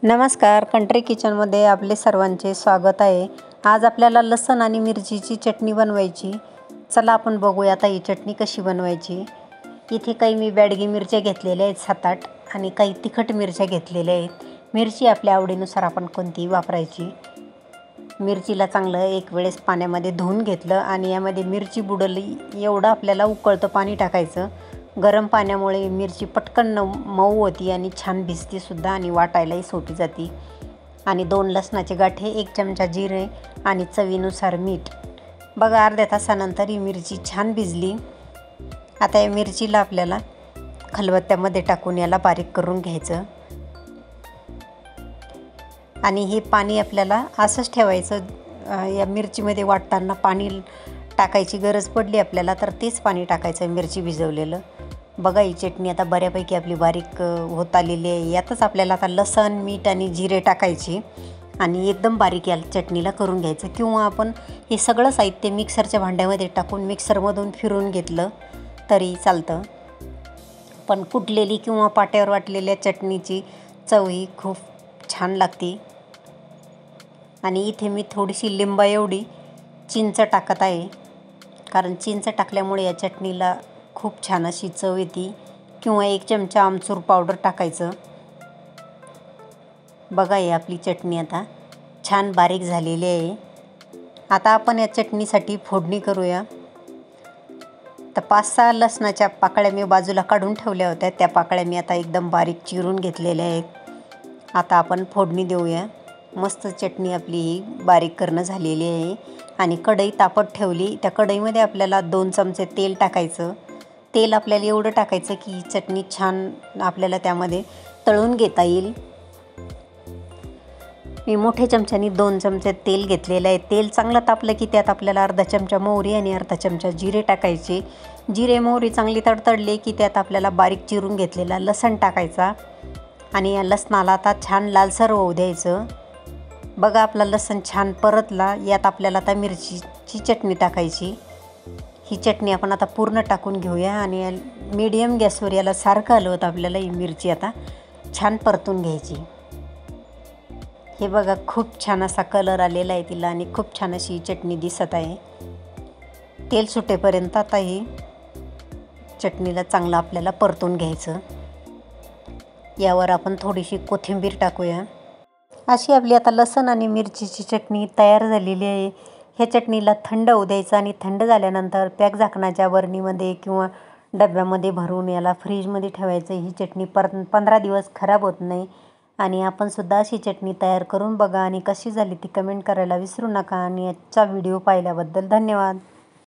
नमस्कार, कंट्री किचनमध्ये आपले सर्वांचे स्वागत आहे। आज आपल्याला लसूण आणि मिरचीची चटणी बनवायची। चला आपण बघूया आता ही चटणी कशी बनवायची। इथे काही मी बॅडगी मिरच्या घेतलेल्या आहेत 7-8 आणि काही तिखट मिरच्या घेतलेल्या आहेत। मिरची आपल्या आवडीनुसार आपण कोणतीही वापरायची। मिरचीला चांगलं एक वेळेस पाण्यामध्ये धुवून घेतलं आणि यामध्ये मिरची बुडली एवढं आपल्याला उकळतं पाणी टाकायचं। गरम पाण्यामुळे मिरची पटकन मऊ होती आणि छान भिजते सुद्धा आणि वाटायलाही सोपी जाते। आणि 2 लसणाचे गाठे, 1 चमचा जिरे आणि चवीनुसार मीठ। बघा अर्ध्या तासानंतर ही मिरची छान भिजली। आता या मिरचीला आपल्याला खलबत्त्यामध्ये टाकून याला बारीक करून घ्यायचं आणि हे पाणी आपल्याला असंच ठेवायचं। या मिरचीमध्ये वाटताना पाणी टाकायची गरज पडली आपल्याला तर तेच पाणी टाकायचं मिरची भिजवलेलं। बघा ही चटणी आता बऱ्यापैकी आपली बारीक होत आलेली आहे। यातच आपल्याला आता लसूण, मीठ आणि जिरे टाकायची आणि एकदम बारीक या चटणीला करून घ्यायचं। किंवा आपण हे सगळं साहित्य मिक्सरच्या भांड्यामध्ये टाकून मिक्सरमधून फिरवून घेतलं तरी चालतं। पण कुटलेली किंवा पाट्यावर वाटलेल्या चटणीची चव ही खूप छान लागते। आणि इथे मी थोडीशी लिंबा एवढी चिंच टाकत आहे, कारण चिंच टाकल्यामुळे या चटणीला खूप छान अशी चव येते। किंवा 1 चमचा आमचूर पावडर टाकायचं। बघा ही आपली चटणी आता छान बारीक झालेली आहे। आता आपण या चटणीसाठी फोडणी करूया। तर 5-6 लसणाच्या पाकळ्या मी बाजूला काढून ठेवल्या होत्या, त्या पाकळ्या मी आता एकदम बारीक चिरून घेतलेल्या आहेत। आता आपण फोडणी देऊया। मस्त चटणी आपली ही बारीक करणं झालेली आहे आणि कढई तापत ठेवली। त्या कढईमध्ये आपल्याला 2 चमचे तेल टाकायचं। तेल आपल्याला एवढं टाकायचं की ही चटणी छान आपल्याला त्यामध्ये तळून घेता येईल। मी मोठ्या चमच्याने 2 चमचे तेल घेतलेलं आहे। तेल चांगलं तापलं की त्यात आपल्याला अर्धा चमचा मोहरी आणि अर्धा चमचा जिरे टाकायचे। जिरे मोहरी चांगली तडतडले की त्यात आपल्याला बारीक चिरून घेतलेला लसूण टाकायचा आणि या लसणाला आता छान लालसर होऊ द्यायचं। बघा आपला लसूण छान परतला। यात आपल्याला आता मिरचीची चटणी टाकायची। ही चटणी आपण आता पूर्ण टाकून घेऊया आणि मीडियम गॅसवर याला सारखं हलवत आपल्याला ही मिरची आता छान परतून घ्यायची। हे बघा खूप छान असा कलर आलेला आहे तिला आणि खूप छान अशी चटणी दिसत आहे। तेल सुटेपर्यंत आता ही चटणीला चांगलं आपल्याला परतून घ्यायचं। यावर आपण थोडीशी कोथिंबीर टाकूया। अशी आपली आता लसूण आणि मिरचीची चटणी तयार झालेली आहे। ह्या चटणीला थंड होऊ द्यायचं आणि थंड झाल्यानंतर पॅक झाकणाच्या बरणीमध्ये किंवा डब्यामध्ये भरून याला फ्रीजमध्ये ठेवायचं। ही चटणी 15 दिवस खराब होत नाही आणि आपण सुद्धा अशी चटणी तयार करून बघा आणि कशी झाली ती कमेंट करायला विसरू नका। आणि आजचा व्हिडिओ पाहिल्याबद्दल धन्यवाद।